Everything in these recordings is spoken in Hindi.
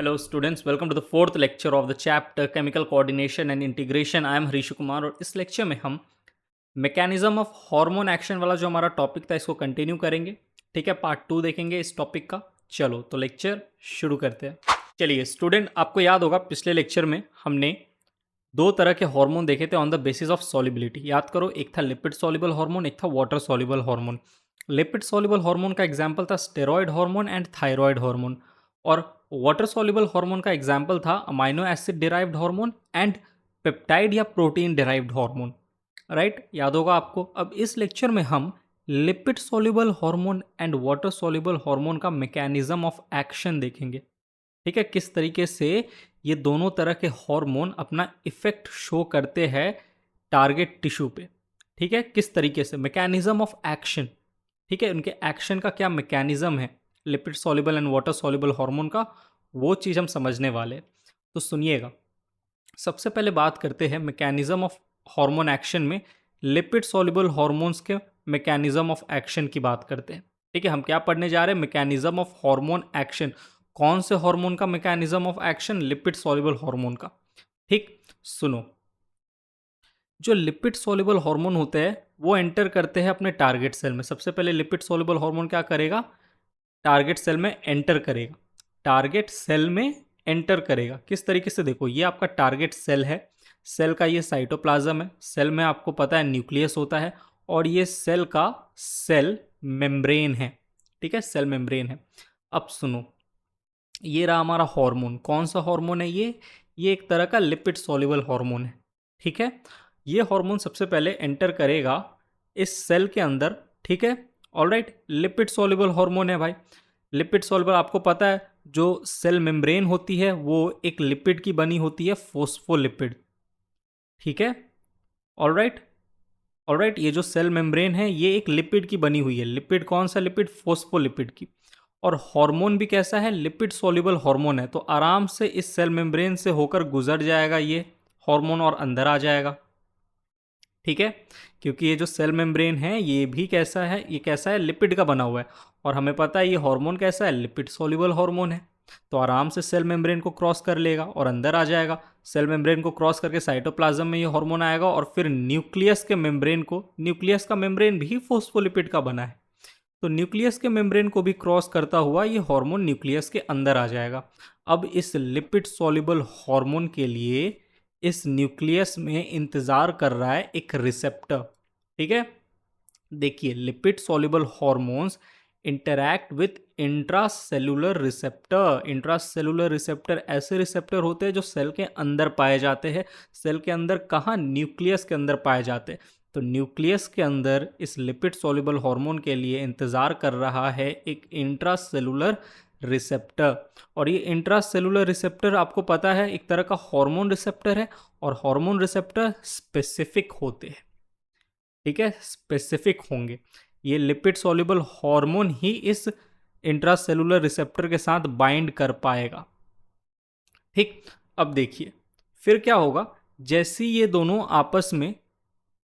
Hello students, welcome to the fourth lecture of the chapter Chemical Coordination and Integration. I am Harish Kumar और इस लेक्चर में हम मैकेनिज्म ऑफ हार्मोन एक्शन वाला जो हमारा टॉपिक था इसको कंटिन्यू करेंगे। ठीक है, पार्ट 2 देखेंगे इस टॉपिक का। चलो तो लेक्चर शुरू करते हैं। चलिए स्टूडेंट, आपको याद होगा पिछले लेक्चर में हमने दो तरह के हार्मोन देखे थे on the basis of solubility. याद करो, एक था लिपिड सॉल्युबल हार्मोन, एक था water soluble hormone. Lipid soluble hormone का एग्जाम्पल था steroid hormone and thyroid hormone, और वाटर सॉल्युबल हार्मोन का एग्जाम्पल था amino acid derived hormone and peptide या प्रोटीन डिराइव्ड हार्मोन। राइट, याद होगा आपको। अब इस लेक्चर में हम lipid soluble hormone and water soluble hormone का मैकेनिज्म ऑफ एक्शन देखेंगे। ठीक है, किस तरीके से ये दोनों तरह के हार्मोन अपना इफेक्ट शो करते हैं टारगेट टिश्यू पे। ठीक है, किस तरीके से मैकेनिज्म ऑफ एक्शन। ठीक है, उनके एक्शन का क्या मैकेनिज्म है lipid soluble and water soluble hormone का, वो चीज़ हम समझने वाले हैं। तो सुनिएगा, सबसे पहले बात करते हैं मैकेनिज्म ऑफ हार्मोन एक्शन में लिपिड सॉल्युबल हार्मोन्स के मैकेनिज्म ऑफ एक्शन की बात करते हैं। ठीक है, हम क्या पढ़ने जा रहे हैं, मैकेनिज्म ऑफ हार्मोन एक्शन। कौन से हार्मोन का mechanism of action, lipid soluble hormone का। ठीक, सुनो, जो लिपिड सॉल्युबल हार्मोन होते हैं वो एंटर करते हैं अपने टारगेट सेल में। सबसे पहले लिपिड सॉल्युबल हार्मोन क्या करेगा, टारगेट सेल में एंटर करेगा। टारगेट सेल में एंटर करेगा किस तरीके से, देखो ये आपका टारगेट सेल है। सेल का ये साइटोप्लाज्म है। सेल में आपको पता है न्यूक्लियस होता है, और ये सेल का सेल मेम्ब्रेन है। ठीक है, सेल मेम्ब्रेन है। अब सुनो, ये रहा हमारा हार्मोन। कौन सा हार्मोन है ये एक तरह का लिपिड सॉल्युबल हार्मोन है। ठीक है, ये हार्मोन सबसे पहले एंटर करेगा इस सेल के अंदर। ठीक है, ऑलराइट, लिपिड सॉल्युबल हार्मोन है भाई। लिपिड सॉल्युबल आपको पता है, जो सेल मेम्ब्रेन होती है वो एक लिपिड की बनी होती है, फोस्फोलिपिड। ठीक है, ऑलराइट ऑलराइट, ये जो सेल मेम्ब्रेन है ये एक लिपिड की बनी हुई है। लिपिड कौन सा लिपिड, फोस्फोलिपिड की। और हार्मोन भी कैसा है, लिपिड सॉल्युबल हार्मोन है। तो आराम से इस सेल मेम्ब्रेन से होकर गुजर जाएगा ये हार्मोन और अंदर आ जाएगा। ठीक है, क्योंकि ये जो सेल मेम्ब्रेन है ये भी कैसा है, ये कैसा है, लिपिड का बना हुआ है। और हमें पता है ये हार्मोन कैसा है, लिपिड सॉल्युबल हार्मोन है। तो आराम से सेल मेम्ब्रेन को क्रॉस कर लेगा और अंदर आ जाएगा। सेल मेम्ब्रेन को क्रॉस करके साइटोप्लाज्म में ये हार्मोन आएगा, और फिर न्यूक्लियस के मेम्ब्रेन को, न्यूक्लियस का मेम्ब्रेन भी फोस्फोलिपिड का बना है, तो न्यूक्लियस के मेम्ब्रेन को भी क्रॉस करता हुआ ये हार्मोन न्यूक्लियस के अंदर आ जाएगा। अब इस लिपिड सॉल्युबल हार्मोन के लिए इस न्यूक्लियस में इंतजार कर रहा है एक रिसेप्टर। ठीक है, देखिए lipid soluble hormones interact with intracellular receptor. Intracellular receptor ऐसे रिसेप्टर होते हैं जो सेल के अंदर पाए जाते हैं। सेल के अंदर कहाँ, न्यूक्लियस के अंदर पाए जाते हैं। तो न्यूक्लियस के अंदर इस लिपिड सॉल्युबल हार्मोन के लिए इंतजार कर रहा है एक इंट्रासेलुलर रिसेप्टर। और ये इंट्रासेलुलर रिसेप्टर आपको पता है एक तरह का हार्मोन रिसेप्टर है, और हार्मोन रिसेप्टर स्पेसिफिक होते हैं। ठीक है, स्पेसिफिक होंगे। ये लिपिड सॉल्युबल हार्मोन ही इस इंट्रासेलुलर रिसेप्टर के साथ बाइंड कर पाएगा। ठीक, अब देखिए फिर क्या होगा, जैसे ये दोनों आपस में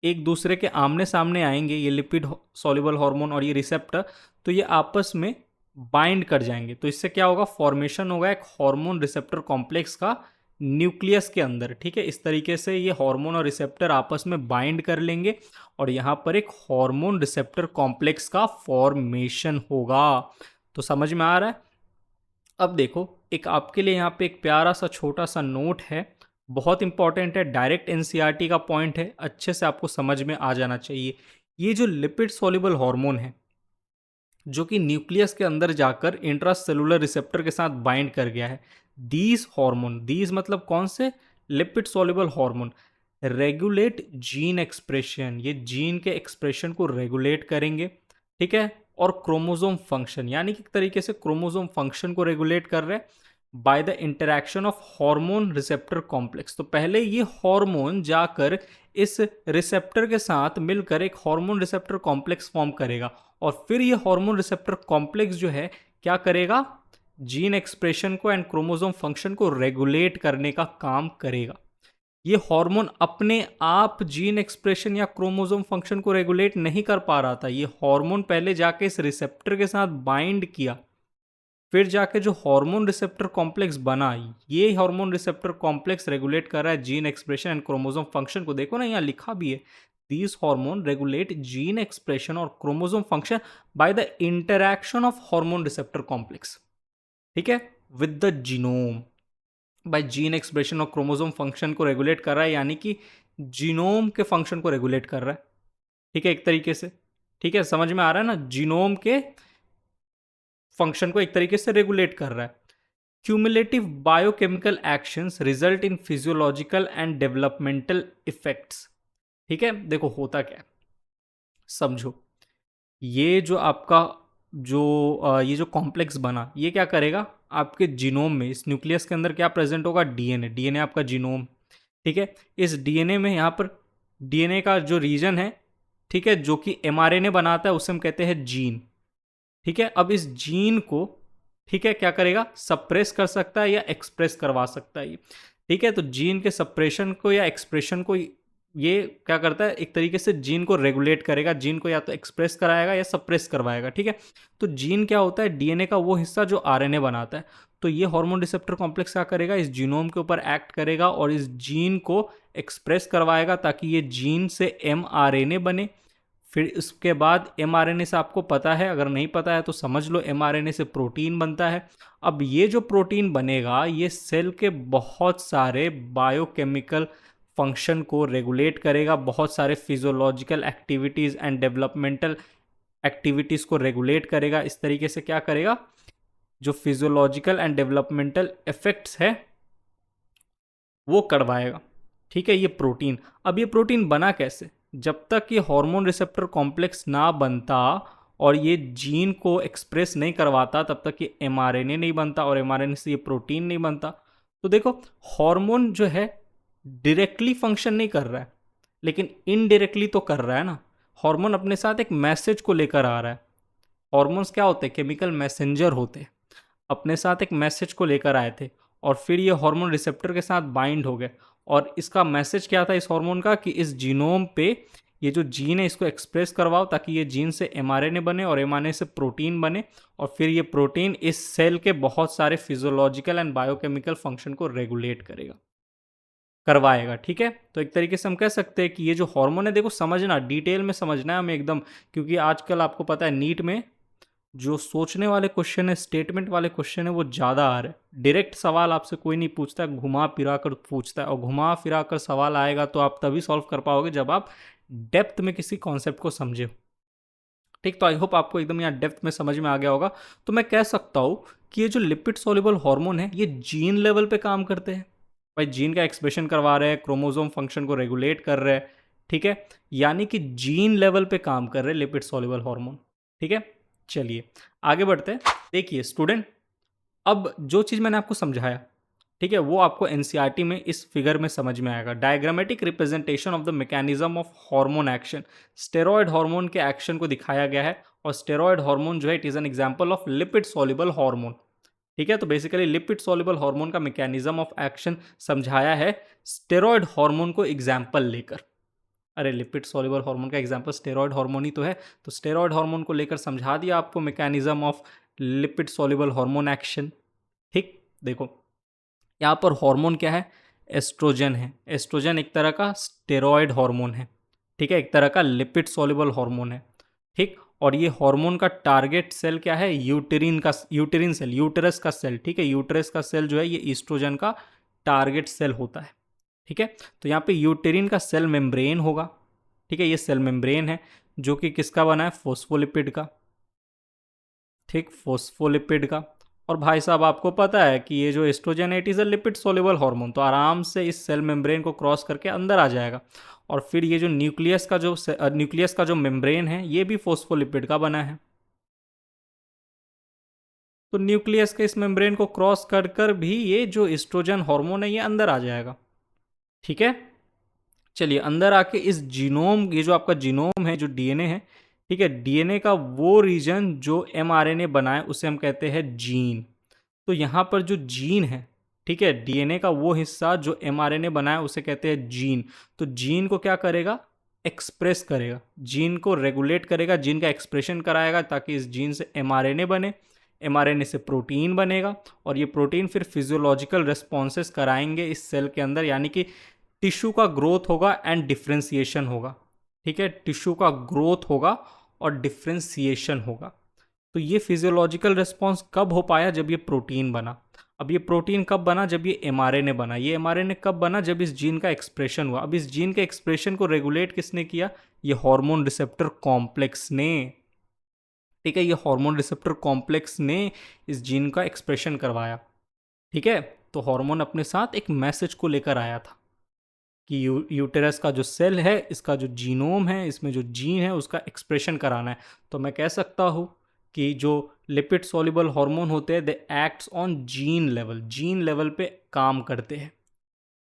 एक दूसरे के आमने सामने आएंगे, ये लिपिड सॉल्युबल हार्मोन और ये रिसेप्टर, तो ये आपस में बाइंड कर जाएंगे। तो इससे क्या होगा, फॉर्मेशन होगा एक हार्मोन रिसेप्टर कॉम्प्लेक्स का न्यूक्लियस के अंदर। ठीक है, इस तरीके से ये हार्मोन और रिसेप्टर आपस में बाइंड कर लेंगे, और यहाँ पर एक हार्मोन रिसेप्टर कॉम्प्लेक्स का फॉर्मेशन होगा। तो समझ में आ रहा है। अब देखो, एक आपके लिए यहाँ पे एक प्यारा सा छोटा सा नोट है, बहुत इंपॉर्टेंट है, डायरेक्ट एनसीईआरटी का पॉइंट है, अच्छे से आपको समझ में आ जाना चाहिए। ये जो लिपिड सॉल्युबल हार्मोन है जो कि न्यूक्लियस के अंदर जाकर इंट्रासेलुलर रिसेप्टर के साथ बाइंड कर गया है, दीज हार्मोन, दीज मतलब कौन से, lipid soluble hormone, regulate gene expression. ये जीन के एक्सप्रेशन को रेगुलेट करेंगे। ठीक है, और क्रोमोसोम फंक्शन, यानी कि एक तरीके से क्रोमोसोम फंक्शन को रेगुलेट कर रहे हैं bye the interaction of hormone receptor complex. तो पहले ये हार्मोन जाकर इस रिसेप्टर के साथ मिलकर एक हार्मोन रिसेप्टर कॉम्प्लेक्स फॉर्म करेगा, और फिर ये हार्मोन रिसेप्टर कॉम्प्लेक्स जो है क्या करेगा, जीन एक्सप्रेशन को एंड क्रोमोसोम फंक्शन को रेगुलेट करने का काम करेगा। ये हार्मोन अपने आप जीन एक्सप्रेशन या क्रोमोसोम फंक्शन को रेगुलेट नहीं कर पा रहा था, ये हार्मोन पहले जाके इस रिसेप्टर के साथ बाइंड किया, फिर जाके जो हार्मोन रिसेप्टर कॉम्प्लेक्स बना, ये हार्मोन रिसेप्टर कॉम्प्लेक्स रेगुलेट कर रहा है gene expression and chromosome function को। देखो ना यहाँ लिखा भी है, these hormone regulate gene expression और chromosome function by the interaction of hormone receptor complex, ठीक है, with the genome. By gene expression और क्रोमोसोम फंक्शन को रेगुलेट कर रहा है, यानी कि जीनोम के फंक्शन को रेगुलेट कर रहा है, ठीक है, एक तरीके से। ठीक है, समझ में आ रहा है ना, जीनोम के फंक्शन को एक तरीके से रेगुलेट कर रहा है। Cumulative biochemical actions result in physiological and developmental effects. ठीक है, देखो होता क्या है, समझो। ये जो आपका ये जो कॉम्प्लेक्स बना, ये क्या करेगा, आपके जीनोम में, इस न्यूक्लियस के अंदर क्या प्रेजेंट होगा, डीएनए। डीएनए आपका जीनोम, ठीक है। इस डीएनए में यहाँ पर डीएनए का जो रीजन है, ठीक है, जो कि एमआरएनए बनाता है, उसे हम कहते हैं जीन। ठीक है, अब इस जीन को, ठीक है, क्या करेगा, सप्रेस कर सकता है या एक्सप्रेस करवा सकता है ये। ठीक है, तो जीन के सप्रेशन को या एक्सप्रेशन को ये क्या करता है, एक तरीके से जीन को रेगुलेट करेगा, जीन को या तो एक्सप्रेस कराएगा या सप्रेस करवाएगा। ठीक है, तो जीन क्या होता है, डीएनए का वो हिस्सा जो आरएनए बनाता है। तो ये हार्मोन रिसेप्टर कॉम्प्लेक्स क्या करेगा, इस जीनोम के ऊपर एक्ट करेगा और इस जीन को एक्सप्रेस करवाएगा ताकि ये जीन से एमआरएनए बने। फिर इसके बाद एमआरएनए से, आपको पता है, अगर नहीं पता है तो समझ लो, एमआरएनए से प्रोटीन बनता है। अब ये जो प्रोटीन बनेगा, ये सेल के बहुत सारे बायोकेमिकल फंक्शन को रेगुलेट करेगा, बहुत सारे physiological activities and developmental activities को रेगुलेट करेगा। इस तरीके से क्या करेगा, जो फिजियोलॉजिकल एंड डेवलपमेंटल इफेक्ट्स है वो करवाएगा। ठीक है, ये प्रोटीन। अब ये प्रोटीन बना कैसे, जब तक ये हार्मोन रिसेप्टर कॉम्प्लेक्स ना बनता और ये जीन को एक्सप्रेस नहीं करवाता, तब तक ये एमआरएनए नहीं बनता और एमआरएनए से ये प्रोटीन नहीं बनता। तो देखो, हार्मोन जो है डायरेक्टली फंक्शन नहीं कर रहा है, लेकिन इनडायरेक्टली तो कर रहा है ना। हार्मोन अपने साथ एक मैसेज को लेकर आ रहा है। हॉर्मोन्स क्या होते हैं, केमिकल मैसेंजर होते हैं, अपने साथ एक मैसेज को लेकर आए थे और फिर ये हार्मोन रिसेप्टर के साथ बाइंड हो गए। और इसका मैसेज क्या था इस हार्मोन का, कि इस जीनोम पे ये जो जीन है इसको एक्सप्रेस करवाओ ताकि ये जीन से एमआरएनए बने और एमआरएनए से प्रोटीन बने, और फिर ये प्रोटीन इस सेल के बहुत सारे फिजियोलॉजिकल एंड बायोकेमिकल फंक्शन को रेगुलेट करवाएगा। ठीक है, तो एक तरीके से हम कह सकते हैं कि ये जो हार्मोन है, देखो समझना, डिटेल में समझना है हमें एकदम, क्योंकि आजकल आपको पता है नीट में जो सोचने वाले क्वेश्चन है, स्टेटमेंट वाले क्वेश्चन है, वो ज़्यादा आ रहे हैं। डायरेक्ट सवाल आपसे कोई नहीं पूछता है, घुमा फिरा कर पूछता है, और घुमा फिरा कर सवाल आएगा तो आप तभी सॉल्व कर पाओगे जब आप डेप्थ में किसी कॉन्सेप्ट को समझे। ठीक, तो आई होप आपको एकदम यहाँ डेप्थ में समझ में आ गया होगा। तो मैं कह सकता हूँ कि ये जो लिपिड सॉल्युबल हार्मोन है, ये जीन लेवल पे काम करते हैं। भाई जीन का एक्सप्रेशन करवा रहे हैं, क्रोमोसोम फंक्शन को रेगुलेट कर रहे हैं। ठीक है, यानी कि जीन लेवल पे काम कर रहे हैं लिपिड सॉल्युबल हार्मोन। ठीक है, चलिए आगे बढ़ते हैं। देखिए स्टूडेंट, अब जो चीज़ मैंने आपको समझाया, ठीक है, वो आपको एनसीईआरटी में इस फिगर में समझ में आएगा। Diagrammatic representation of the mechanism of hormone action. Steroid hormone के एक्शन को दिखाया गया है, और स्टेरॉयड हार्मोन जो है, it is an example of lipid soluble hormone. ठीक है, तो बेसिकली लिपिड सॉल्युबल हार्मोन का मैकेनिज्म ऑफ एक्शन समझाया है स्टेरॉयड हार्मोन को एग्जाम्पल लेकर। अरे लिपिड सॉल्युबल हार्मोन का एग्जांपल स्टेरॉयड हार्मोन ही तो है, तो स्टेरॉयड हार्मोन को लेकर समझा दिया आपको mechanism of lipid soluble hormone action. ठीक, देखो यहाँ पर हार्मोन क्या है, एस्ट्रोजन है। एस्ट्रोजन एक तरह का स्टेरॉयड हार्मोन है। ठीक है, एक तरह का लिपिड सॉल्युबल हार्मोन है। ठीक, और ये हार्मोन का टारगेट सेल क्या है, यूटेरिन सेल, यूटेरस का सेल। ठीक है, यूटेरस का सेल जो है ये एस्ट्रोजन का टारगेट सेल होता है। ठीक है, तो यहाँ पे यूटेरिन का सेल मेम्ब्रेन होगा। ठीक है, ये सेल मेम्ब्रेन है जो कि किसका बना है, फोस्फोलिपिड का। ठीक, फोस्फोलिपिड का। और भाई साहब आपको पता है कि ये जो एस्ट्रोजन है, it is a lipid soluble hormone, तो आराम से इस सेल मेम्ब्रेन को क्रॉस करके अंदर आ जाएगा। और फिर ये जो न्यूक्लियस का जो मेम्ब्रेन है, ये भी फोस्फोलिपिड का बना है। तो न्यूक्लियस के इस मेम्ब्रेन को क्रॉस कर कर भी ये जो एस्ट्रोजन हार्मोन है, ये अंदर आ जाएगा। ठीक है, चलिए अंदर आके इस जीनोम, ये जो आपका जीनोम है, जो डीएनए है, ठीक है, डीएनए का वो रीजन जो एमआरएनए बनाए उसे हम कहते हैं जीन। तो यहाँ पर जो जीन है, ठीक है, डीएनए का वो हिस्सा जो एमआरएनए बनाए उसे कहते हैं जीन। तो जीन को क्या करेगा, एक्सप्रेस करेगा, जीन को रेगुलेट करेगा, जीन का एक्सप्रेशन कराएगा ताकि इस जीन से एमआरएनए बने। एमआरएनए से प्रोटीन बनेगा और ये प्रोटीन फिर फिजियोलॉजिकल रिस्पॉन्सेस कराएंगे इस सेल के अंदर, यानी कि टिश्यू का ग्रोथ होगा एंड डिफ्रेंसिएशन होगा। ठीक है, टिश्यू का ग्रोथ होगा और डिफ्रेंसिएशन होगा। तो ये फिजियोलॉजिकल रिस्पॉन्स कब हो पाया? जब ये प्रोटीन बना। अब ये प्रोटीन कब बना? जब ये एमआरएनए बना। ये एमआरएनए कब बना? जब इस जीन का एक्सप्रेशन हुआ। अब इस जीन के एक्सप्रेशन को रेगुलेट किसने किया? ये हार्मोन रिसेप्टर कॉम्प्लेक्स ने। ठीक है, ये हार्मोन रिसेप्टर कॉम्प्लेक्स ने इस जीन का एक्सप्रेशन करवाया। ठीक है, तो हार्मोन अपने साथ एक मैसेज को लेकर आया था कि यूटेरस का जो सेल है, इसका जो जीनोम है, इसमें जो जीन है, उसका एक्सप्रेशन कराना है। तो मैं कह सकता हूँ कि जो लिपिड सॉल्युबल हार्मोन होते हैं, दे एक्ट्स ऑन जीन लेवल पे काम करते हैं।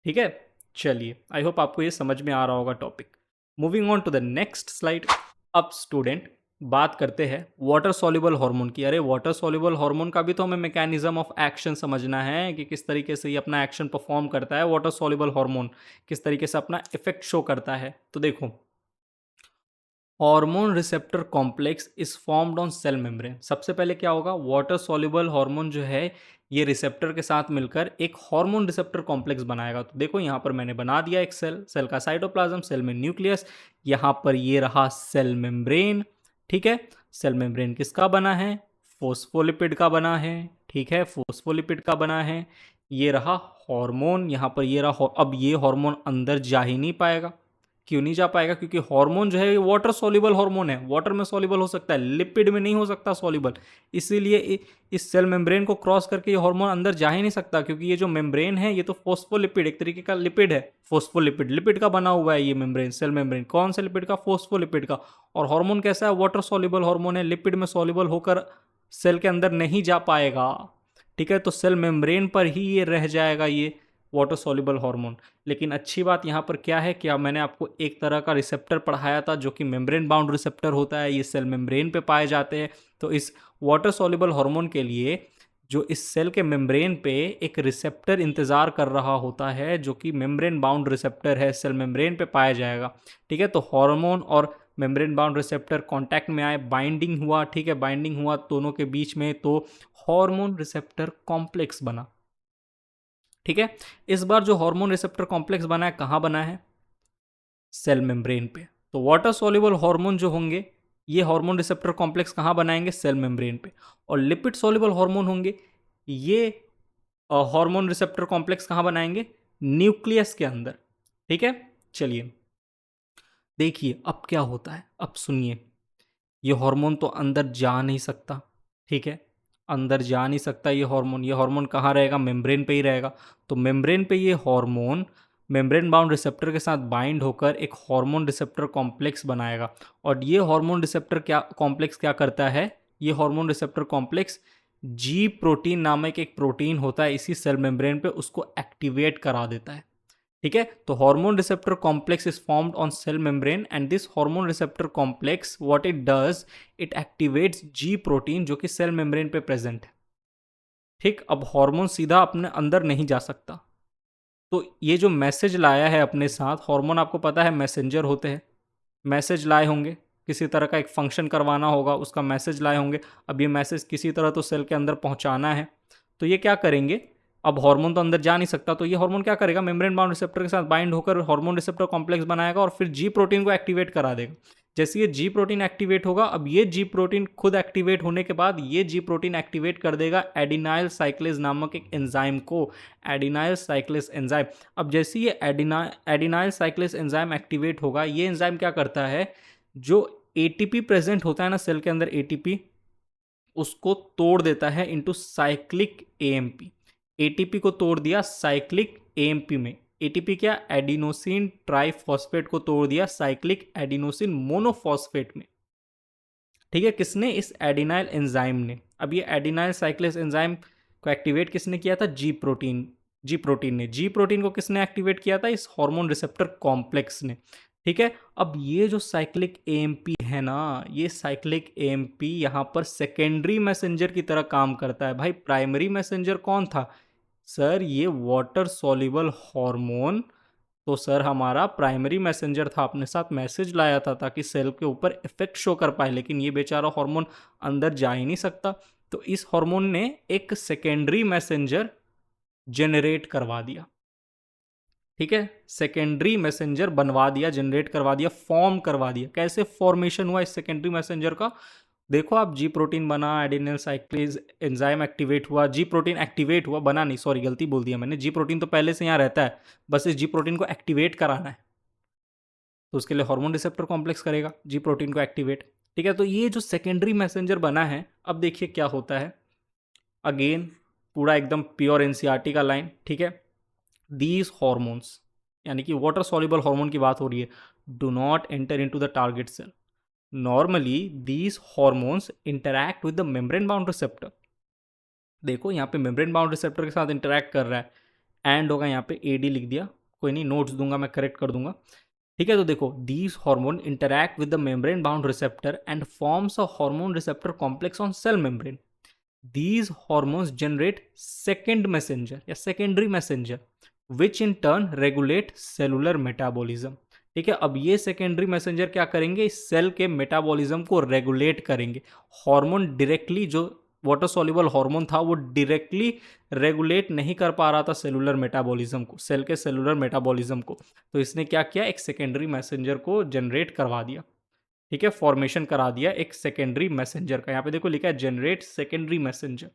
ठीक है, चलिए, आई होप आपको ये समझ में आ रहा होगा topic. Moving on to the next slide. अब स्टूडेंट बात करते हैं वाटर सॉल्युबल हार्मोन की। अरे वाटर सॉल्युबल हार्मोन का भी तो हमें मैकेनिज्म ऑफ एक्शन समझना है कि किस तरीके से ये अपना एक्शन परफॉर्म करता है। वाटर सॉल्युबल हार्मोन किस तरीके से अपना इफेक्ट शो करता है। तो देखो, hormone receptor complex is formed on sale membrane. सबसे पहले क्या होगा? वाटर सॉल्युबल हार्मोन जो है ये रिसेप्टर के साथ मिलकर एक हार्मोन रिसेप्टर कॉम्प्लेक्स बनाएगा। तो देखो यहाँ पर मैंने बना दिया एक सेल का साइटोप्लाज्म, सेल में न्यूक्लियस, यहाँ पर ये रहा सेल मेम्ब्रेन। ठीक है, सेल मेम्ब्रेन किसका बना है? फोस्फोलिपिड का बना है। ठीक है, फोस्फोलिपिड का बना है। ये रहा हार्मोन, यहाँ पर ये रहा। अब ये हार्मोन अंदर जा ही नहीं पाएगा। क्यों नहीं जा पाएगा? क्योंकि हार्मोन जो है ये वाटर सॉल्युबल हार्मोन है। वाटर में सॉल्युबल हो सकता है, लिपिड में नहीं हो सकता सॉल्युबल। इसीलिए इस सेल मेम्ब्रेन को क्रॉस करके ये हार्मोन अंदर जा ही नहीं सकता, क्योंकि ये जो मेम्ब्रेन है ये तो फोस्फोलिपिड, एक तरीके का लिपिड है। फोस्फोलिपिड, लिपिड का बना हुआ है ये मेम्ब्रेन, सेल मेम्ब्रेन। कौन से लिपिड का? फोस्फोलिपिड का। और हार्मोन कैसा है? वाटर सॉल्युबल हार्मोन है, लिपिड में सॉल्युबल होकर सेल के अंदर नहीं जा पाएगा। ठीक है, तो सेल मेम्ब्रेन पर ही ये रह जाएगा, ये वाटर सॉल्युबल हार्मोन। लेकिन अच्छी बात यहाँ पर क्या है, क्या मैंने आपको एक तरह का रिसेप्टर पढ़ाया था जो कि मेम्ब्रेन बाउंड रिसेप्टर होता है। ये सेल मेम्ब्रेन पे पाए जाते हैं। तो इस वाटर सॉल्युबल हार्मोन के लिए जो इस सेल के मेम्ब्रेन पे एक रिसेप्टर इंतजार कर रहा होता है, जो कि मेम्ब्रेन बाउंड रिसेप्टर है, सेल मेम्ब्रेन पे पाया जाएगा। ठीक है, तो हार्मोन और मेम्ब्रेन बाउंड रिसेप्टर कांटेक्ट में आए, बाइंडिंग हुआ। ठीक है, बाइंडिंग हुआ दोनों के बीच में, तो हार्मोन रिसेप्टर कॉम्प्लेक्स बना। ठीक है, इस बार जो हार्मोन रिसेप्टर कॉम्प्लेक्स बना है, कहाँ बना है? सेल मेम्ब्रेन पे। तो वाटर सॉल्युबल हार्मोन जो होंगे ये हार्मोन रिसेप्टर कॉम्प्लेक्स कहाँ बनाएंगे? सेल मेम्ब्रेन पे। और लिपिड सॉल्युबल हार्मोन होंगे ये हार्मोन रिसेप्टर कॉम्प्लेक्स कहाँ बनाएंगे? न्यूक्लियस के अंदर। ठीक है, चलिए देखिए अब क्या होता है। अब सुनिए, ये हार्मोन तो अंदर जा नहीं सकता। ठीक है, अंदर जा नहीं सकता ये हार्मोन कहाँ रहेगा? मेम्ब्रेन पे ही रहेगा। तो मेम्ब्रेन पे ये हार्मोन मेम्ब्रेन बाउंड रिसेप्टर के साथ बाइंड होकर एक हार्मोन रिसेप्टर कॉम्प्लेक्स बनाएगा। और ये हार्मोन रिसेप्टर कॉम्प्लेक्स क्या करता है? ये हार्मोन रिसेप्टर कॉम्प्लेक्स जी प्रोटीन नामक एक प्रोटीन होता है इसी सेल मेम्ब्रेन पे, उसको एक्टिवेट करा देता है। ठीक है, तो hormone receptor complex is formed on sale membrane and this hormone receptor complex what it does, it activates ji protein जो कि सेल मेम्ब्रेन पे प्रेजेंट है। ठीक, अब हार्मोन सीधा अपने अंदर नहीं जा सकता। तो ये जो मैसेज लाया है अपने साथ हार्मोन, आपको पता है मैसेंजर होते हैं, मैसेज लाए होंगे, किसी तरह का एक फंक्शन करवाना होगा, उसका मैसेज लाए होंगे। अब ये मैसेज किसी तरह तो सेल के अंदर पहुंचाना है। तो ये क्या करेंगे? अब हार्मोन तो अंदर जा नहीं सकता, तो ये हार्मोन क्या करेगा? मेम्ब्रेन बाउंड रिसेप्टर के साथ बाइंड होकर हार्मोन रिसेप्टर कॉम्प्लेक्स बनाएगा और फिर जी प्रोटीन को एक्टिवेट करा देगा। जैसे ये जी प्रोटीन एक्टिवेट होगा, अब ये जी प्रोटीन खुद एक्टिवेट होने के बाद ये जी प्रोटीन एक्टिवेट कर देगा एडिनाइल साइक्लेज नामक एक एंजाइम को, एडिनाइल साइक्लेज एंजाइम। अब जैसे ये एडिनाइल साइक्लेज एंजाइम एक्टिवेट होगा, ये एंजाइम क्या करता है? जो एटीपी प्रेजेंट होता है ना सेल के अंदर, एटीपी, उसको तोड़ देता है इनटू साइक्लिक एएमपी। एटीपी को तोड़ दिया साइक्लिक एएमपी में। एटीपी क्या? एडिनोसिन ट्राइफॉस्फेट को तोड़ दिया साइक्लिक एडिनोसिन मोनोफॉस्फेट में। ठीक है, किसने? इस एडिनाइल एंजाइम ने। अब ये एडिनाइल साइक्लेज एंजाइम को एक्टिवेट किसने किया था? जी प्रोटीन ने। जी प्रोटीन को किसने एक्टिवेट किया था? इस हार्मोन रिसेप्टर कॉम्प्लेक्स ने। ठीक है, अब ये जो साइक्लिक एएमपी है ना, ये साइक्लिक एएमपी यहाँ पर सेकेंडरी मैसेंजर की तरह काम करता है। भाई प्राइमरी मैसेंजर कौन था? सर ये वाटर सॉल्युबल हार्मोन तो सर हमारा प्राइमरी मैसेंजर था, अपने साथ मैसेज लाया था ताकि सेल के ऊपर इफेक्ट शो कर पाए। लेकिन ये बेचारा हार्मोन अंदर जा ही नहीं सकता, तो इस हार्मोन ने एक सेकेंडरी मैसेंजर जनरेट करवा दिया, ठीक है, सेकेंडरी मैसेंजर बनवा दिया, जनरेट करवा दिया, फॉर्म करवा दिया। कैसे फॉर्मेशन हुआ इस सेकेंडरी मैसेंजर का? देखो आप, जी प्रोटीन बना, एडेनिल साइक्लेज एंजाइम एक्टिवेट हुआ, जी प्रोटीन एक्टिवेट हुआ, बना नहीं, सॉरी गलती बोल दिया मैंने, जी प्रोटीन तो पहले से यहाँ रहता है, बस इस जी प्रोटीन को एक्टिवेट कराना है, तो उसके लिए हार्मोन रिसेप्टर कॉम्प्लेक्स करेगा जी प्रोटीन को एक्टिवेट, ठीक है। तो ये जो सेकेंडरी मैसेंजर बना है, अब देखिए क्या होता है, अगेन पूरा एकदम प्योर एनसीईआरटी का लाइन, ठीक है। दीज हॉर्मोन्स, यानी कि वाटर सॉल्युबल हार्मोन की बात हो रही है, do not enter into the target cell. Normally these hormones interact with the membrane bound receptor. देखो यहाँ पे मेम्ब्रेन बाउंड रिसेप्टर के साथ इंटरैक्ट कर रहा है, एंड होगा यहाँ पे एडी लिख दिया, कोई नहीं, नोट्स दूंगा मैं, करेक्ट कर दूंगा, ठीक है। तो देखो, these hormone interact with the membrane bound receptor and forms a hormone receptor complex on sale membrane. These hormones generate second messenger या secondary messenger which in turn regulate cellular metabolism, ठीक है। अब ये सेकेंडरी मैसेंजर क्या करेंगे, इस सेल के मेटाबॉलिज्म को रेगुलेट करेंगे। हार्मोन डायरेक्टली, जो वाटर सॉल्युबल हार्मोन था वो डायरेक्टली रेगुलेट नहीं कर पा रहा था सेलुलर मेटाबॉलिज्म को, सेल के सेलुलर मेटाबॉलिज्म को, तो इसने क्या किया, एक सेकेंडरी मैसेंजर को जनरेट करवा दिया, ठीक है, फॉर्मेशन करा दिया एक सेकेंडरी मैसेंजर का। यहाँ पे देखो लिखा है जनरेट सेकेंडरी मैसेंजर,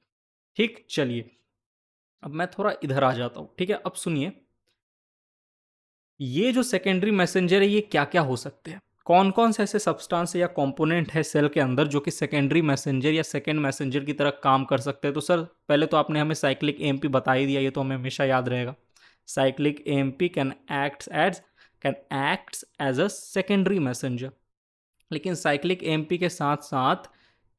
ठीक। चलिए अब मैं थोड़ा इधर आ जाता हूँ, ठीक है। अब सुनिए, ये जो सेकेंडरी मैसेंजर है ये क्या क्या हो सकते हैं, कौन कौन से ऐसे सब्सटेंस या कंपोनेंट है सेल के अंदर जो कि सेकेंडरी मैसेंजर या सेकेंड मैसेंजर की तरह काम कर सकते हैं। तो सर पहले तो आपने हमें साइक्लिक एएमपी बता ही दिया, ये तो हमें हमेशा याद रहेगा। Cyclic AMP can acts as a secondary messenger, लेकिन साइक्लिक एएमपी के साथ साथ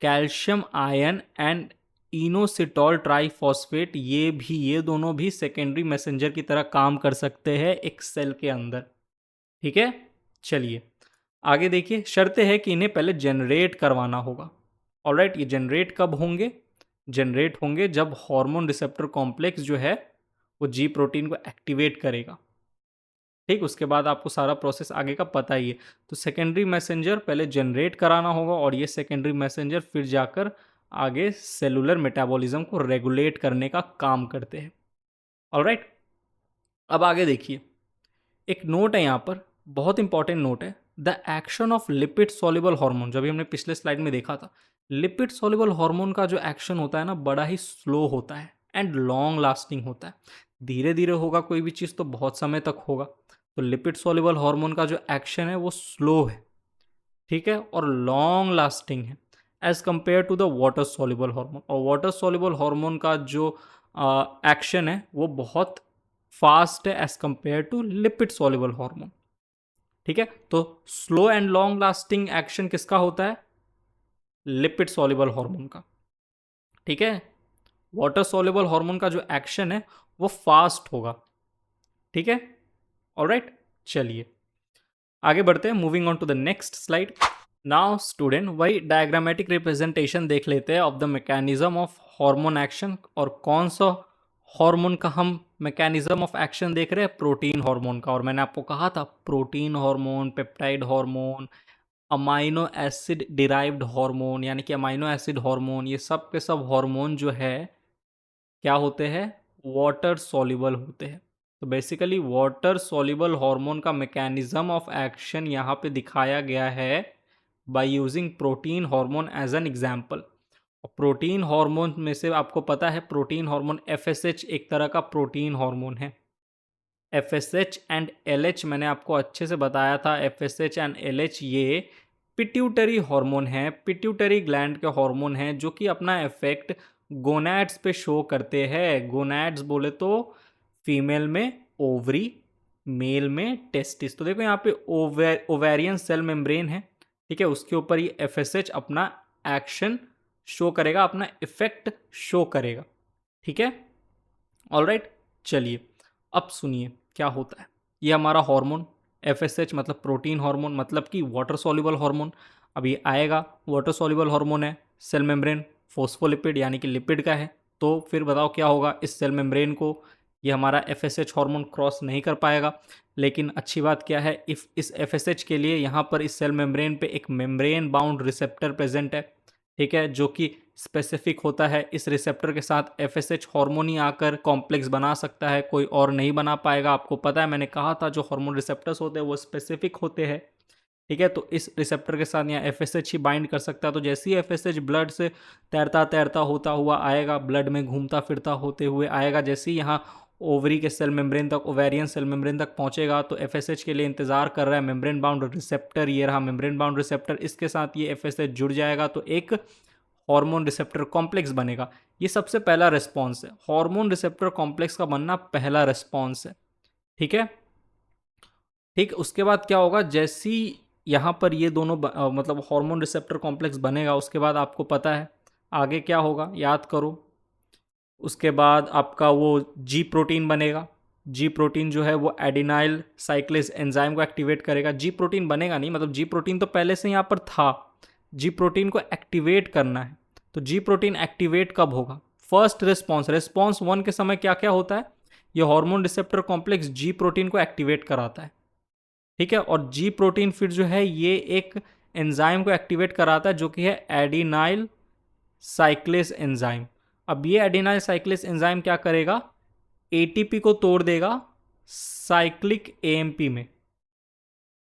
calcium ion and inositol triphosphate, ये दोनों भी सेकेंडरी मैसेंजर की तरह काम कर सकते हैं एक सेल के अंदर, ठीक है। चलिए आगे देखिए, शर्तें है कि इन्हें पहले जनरेट करवाना होगा। ऑलराइट, ये जनरेट कब होंगे, जनरेट होंगे जब हार्मोन रिसेप्टर कॉम्प्लेक्स जो है वो जी प्रोटीन को एक्टिवेट करेगा, ठीक। उसके बाद आपको सारा प्रोसेस आगे का पता ही है। तो सेकेंडरी मैसेंजर पहले जनरेट कराना होगा, और ये सेकेंडरी मैसेंजर फिर जाकर आगे सेलुलर मेटाबॉलिज्म को रेगुलेट करने का काम करते हैं। ऑलराइट, अब आगे देखिए, एक नोट है यहाँ पर, बहुत इंपॉर्टेंट नोट है, the action of lipid soluble hormone. जो भी हमने पिछले स्लाइड में देखा था, लिपिड सॉल्युबल हार्मोन का जो एक्शन होता है ना, बड़ा ही स्लो होता है एंड लॉन्ग लास्टिंग होता है। धीरे धीरे होगा कोई भी चीज़ तो बहुत समय तक होगा। तो लिपिड सॉल्युबल हार्मोन का जो एक्शन है वो स्लो है, ठीक है, और लॉन्ग लास्टिंग है as compare to the water soluble hormone. और वाटर सॉल्युबल हार्मोन का जो एक्शन है वो बहुत फास्ट है as compare to lipid soluble hormone, ठीक है। तो slow and long lasting action किसका होता है, लिपिड सॉल्युबल हार्मोन का, ठीक है। वाटर सॉल्युबल हार्मोन का जो एक्शन है वो फास्ट होगा, ठीक है। ऑलराइट, चलिए आगे बढ़ते हैं, moving on to the next slide. Now student, वही डायग्रामेटिक रिप्रेजेंटेशन देख लेते हैं of the mechanism of hormone action. और कौन सा हार्मोन का हम मैकेनिज्म ऑफ एक्शन देख रहे हैं, प्रोटीन हार्मोन का। और मैंने आपको कहा था protein hormone, peptide hormone, amino acid derived hormone, यानी कि अमाइनो एसिड हार्मोन, ये सब के सब हार्मोन जो है क्या होते हैं, वाटर सॉल्युबल होते हैं। तो बेसिकली वाटर सॉल्युबल हार्मोन का मैकेनिज्म ऑफ एक्शन यहाँ पे दिखाया गया है by using protein hormone as an example. Protein hormone में से आपको पता है प्रोटीन हार्मोन एफएसएच एक तरह का प्रोटीन हार्मोन है। एफएसएच एंड एलएच मैंने आपको अच्छे से बताया था, एफएसएच एंड एलएच ये पिट्यूटरी हार्मोन है, पिट्यूटरी ग्लैंड के हार्मोन हैं जो कि अपना इफेक्ट गोनैड्स पे शो करते हैं। गोनैड्स बोले तो फीमेल में ओवरी, मेल में टेस्टिस। तो देखो यहाँ पे ओवेरियन सेल मेम्ब्रेन है, ठीक है, उसके ऊपर ये एफएसएच अपना एक्शन शो करेगा, अपना इफेक्ट शो करेगा, ठीक है। ऑलराइट, चलिए अब सुनिए क्या होता है। ये हमारा हार्मोन एफएसएच मतलब प्रोटीन हार्मोन, मतलब कि वाटर सॉल्युबल हार्मोन। अब ये आएगा, वाटर सॉल्युबल हार्मोन है, सेल मेम्ब्रेन फोस्फोलिपिड यानी कि लिपिड का है। तो फिर बताओ क्या होगा, इस सेल मेम्ब्रेन को ये हमारा एफएसएच हार्मोन क्रॉस नहीं कर पाएगा। लेकिन अच्छी बात क्या है, इस एफएसएच के लिए यहाँ पर इस सेल मेम्ब्रेन पे एक मेम्ब्रेन बाउंड रिसेप्टर प्रेजेंट है, ठीक है, जो कि स्पेसिफिक होता है। इस रिसेप्टर के साथ एफएसएच हार्मोन ही आकर कॉम्प्लेक्स बना सकता है, कोई और नहीं बना पाएगा। आपको पता है, मैंने कहा था जो हार्मोन रिसेप्टर्स होते हैं वो स्पेसिफिक होते हैं, ठीक है। तो इस रिसेप्टर के साथ यहाँ एफएसएच ही बाइंड कर सकता है। तो जैसे ही एफएसएच ब्लड से तैरता तैरता होता हुआ आएगा, ब्लड में घूमता फिरता होते हुए आएगा, जैसे ही यहाँ ओवरी के सेल मेम्ब्रेन तक, ओवेरियन सेल मेम्ब्रेन तक पहुंचेगा, तो एफएसएच के लिए इंतजार कर रहा है मेम्ब्रेन बाउंड रिसेप्टर। ये रहा मेम्ब्रेन बाउंड रिसेप्टर, इसके साथ ये एफएसएच जुड़ जाएगा तो एक हार्मोन रिसेप्टर कॉम्प्लेक्स बनेगा। ये सबसे पहला रिस्पॉन्स है, हार्मोन रिसेप्टर कॉम्प्लेक्स का बनना पहला रिस्पॉन्स है, ठीक है। ठीक, उसके बाद क्या होगा, जैसी यहाँ पर ये दोनों मतलब हार्मोन रिसेप्टर कॉम्प्लेक्स बनेगा, उसके बाद आपको पता है आगे क्या होगा, याद करो। उसके बाद आपका वो जी प्रोटीन बनेगा। जी प्रोटीन जो है वो एडिनाइल साइक्लेज एंजाइम को एक्टिवेट करेगा। जी प्रोटीन बनेगा नहीं, मतलब जी प्रोटीन तो पहले से यहाँ पर था, जी प्रोटीन को एक्टिवेट करना है। तो जी प्रोटीन एक्टिवेट कब होगा, फर्स्ट रिस्पॉन्स, रिस्पॉन्स 1 के समय क्या क्या होता है, ये हार्मोन रिसेप्टर कॉम्प्लेक्स जी प्रोटीन को एक्टिवेट कराता है, ठीक है। और जी प्रोटीन फिर जो है ये एक एंजाइम को एक्टिवेट कराता है जो कि है एडिनाइल साइक्लेज एंजाइम। अब ये एडिनाइल साइक्लेज एंजाइम क्या करेगा, एटीपी को तोड़ देगा साइक्लिक एएमपी में,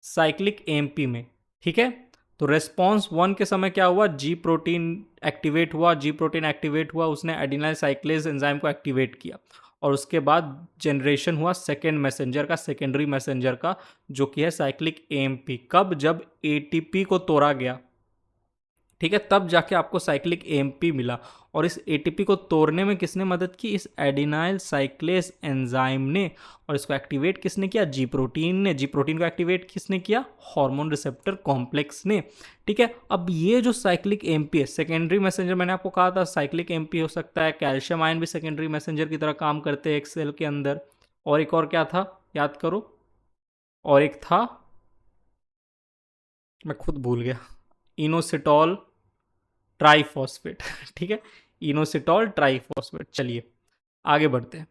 साइक्लिक एएमपी में, ठीक है। तो रेस्पॉन्स 1 के समय क्या हुआ, जी प्रोटीन एक्टिवेट हुआ, जी प्रोटीन एक्टिवेट हुआ, उसने एडिनाइल साइक्लेज एंजाइम को एक्टिवेट किया, और उसके बाद जनरेशन हुआ सेकेंड मैसेंजर का, सेकेंडरी मैसेंजर का, जो कि है साइक्लिक एएमपी। कब, जब एटीपी को तोड़ा गया, ठीक है, तब जाके आपको साइक्लिक एएमपी मिला। और इस एटीपी को तोड़ने में किसने मदद की, इस एडिनाइल साइक्लेज एंजाइम ने। और इसको एक्टिवेट किसने किया, जी प्रोटीन ने। जी प्रोटीन को एक्टिवेट किसने किया, हार्मोन रिसेप्टर कॉम्प्लेक्स ने, ठीक है। अब ये जो साइक्लिक एएमपी है, सेकेंडरी मैसेंजर, मैंने आपको कहा था साइक्लिक एएमपी हो सकता है, कैल्शियम आयन भी सेकेंडरी मैसेंजर की तरह काम करते हैं एक सेल के अंदर। और एक और क्या था, याद करो, और एक था, मैं खुद भूल गया, इनोसिटॉल ट्राइफॉस्फेट ठीक है, इनोसिटॉल ट्राइफॉस्फेट। चलिए आगे बढ़ते हैं।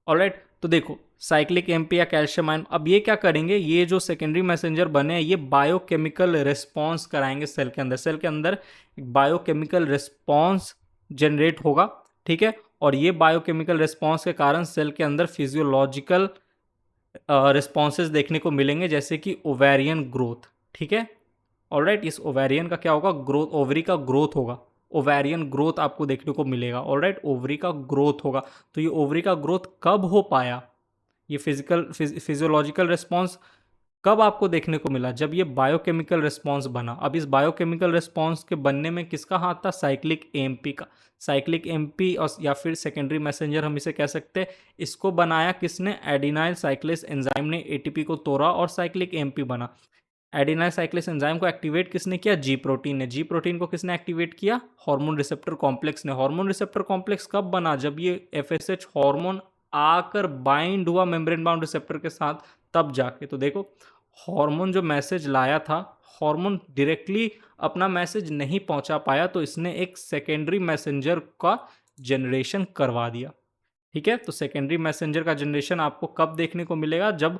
ऑलराइट, तो देखो साइक्लिक एमपी या कैल्शियम आयन, अब ये क्या करेंगे, ये जो सेकेंडरी मैसेंजर बने हैं ये बायोकेमिकल रिस्पॉन्स कराएंगे सेल के अंदर। सेल के अंदर एक बायोकेमिकल रिस्पॉन्स जनरेट होगा, ठीक है। और ये बायोकेमिकल रिस्पॉन्स के कारण सेल के अंदर फिजियोलॉजिकल रिस्पॉन्सेज देखने को मिलेंगे, जैसे कि ओवेरियन ग्रोथ, ठीक है। ऑलराइट, इस ओवेरियन का क्या होगा, ग्रोथ, ओवरी का ग्रोथ होगा, ओवेरियन ग्रोथ आपको देखने को मिलेगा। ऑलराइट, ओवरी का ग्रोथ होगा। तो ये ओवरी का ग्रोथ कब हो पाया, ये फिजियोलॉजिकल रिस्पॉन्स कब आपको देखने को मिला, जब ये बायोकेमिकल रिस्पॉन्स बना। अब इस बायोकेमिकल रिस्पॉन्स के बनने में किसका हाथ था, साइक्लिक एएमपी का। साइक्लिक एएमपी और या फिर सेकेंडरी मैसेंजर हम इसे कह सकते हैं। इसको बनाया किसने, एडिनाइल साइक्लेज एंजाइम ने एटीपी को तोड़ा और साइक्लिक एएमपी बना। एडिनाइल साइक्लेज एंजाइम को एक्टिवेट किसने किया, जी प्रोटीन ने। जी प्रोटीन को किसने एक्टिवेट किया, हार्मोन रिसेप्टर कॉम्प्लेक्स ने। हार्मोन रिसेप्टर कॉम्प्लेक्स कब बना, जब ये एफएसएच हार्मोन आकर बाइंड हुआ मेम्ब्रेन बाउंड रिसेप्टर के साथ, तब जाके। तो देखो हार्मोन जो मैसेज लाया था, हार्मोन डायरेक्टली अपना मैसेज नहीं पहुंचा पाया, तो इसने एक सेकेंडरी मैसेंजर का जनरेशन करवा दिया, ठीक है। तो सेकेंडरी मैसेंजर का जनरेशन आपको कब देखने को मिलेगा, जब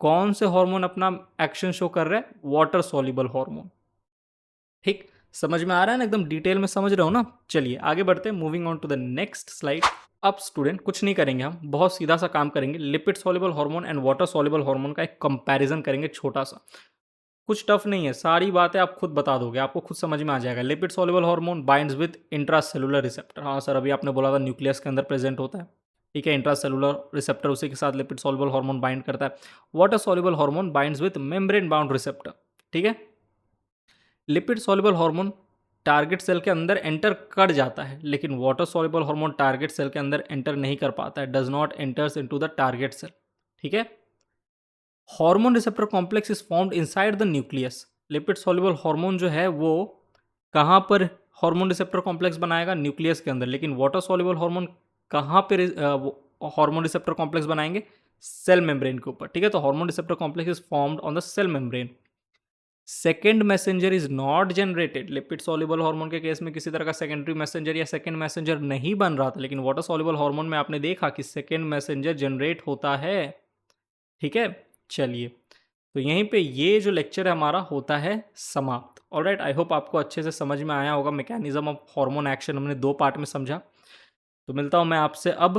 कौन से हार्मोन अपना एक्शन शो कर रहे हैं, वाटर सॉल्युबल हार्मोन, ठीक। समझ में आ रहा है ना, एकदम डिटेल में समझ रहे हो ना। चलिए आगे बढ़ते हैं, moving on to the next slide. अब स्टूडेंट कुछ नहीं करेंगे, हम बहुत सीधा सा काम करेंगे। Lipid soluble hormone and water soluble hormone का एक कंपैरिजन करेंगे, छोटा सा, कुछ टफ नहीं है, सारी बातें आप खुद बता दोगे, आपको खुद समझ में आ जाएगा। Lipid soluble hormone binds with intracellular receptor, हाँ सर अभी आपने बोला था न्यूक्लियस के अंदर प्रेजेंट होता है, ठीक है। इंट्रासेलुलर रिसेप्टर उसी के साथ लिपिड सॉल्युबल हार्मोन बाइंड करता है। Water soluble hormone binds with membrane bound receptor, ठीक है। Lipid soluble hormone target cell के अंदर एंटर कर जाता है, लेकिन water soluble hormone target cell के अंदर एंटर नहीं कर पाता है, does not enters into the target cell, ठीक है। Hormone receptor complex is formed inside the nucleus. Lipid soluble hormone जो है वो कहाँ पर हार्मोन रिसेप्टर कॉम्प्लेक्स बनाएगा, न्यूक्लियस के अंदर। लेकिन वाटर सॉल्युबल हार्मोन कहाँ पर हार्मोन रिसेप्टर कॉम्प्लेक्स बनाएंगे, सेल मेम्ब्रेन के ऊपर, ठीक है। तो hormone receptor complex is formed on the cell membrane. Second messenger is not generated. Lipid soluble hormone के केस में किसी तरह का सेकेंडरी मैसेंजर या सेकेंड मैसेंजर नहीं बन रहा था, लेकिन वाटर सॉल्युबल हार्मोन में आपने देखा कि सेकेंड मैसेंजर जनरेट होता है, ठीक है। चलिए, तो यहीं पे ये जो लेक्चर है हमारा होता है समाप्त। ऑलराइट, आई होप आपको अच्छे से समझ में आया होगा। मैकेनिज्म ऑफ हार्मोन एक्शन हमने 2 पार्ट में समझा। तो मिलता हूँ मैं आपसे अब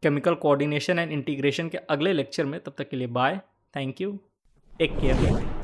केमिकल कोऑर्डिनेशन एंड इंटीग्रेशन के अगले लेक्चर में। तब तक के लिए bye, thank you, take care.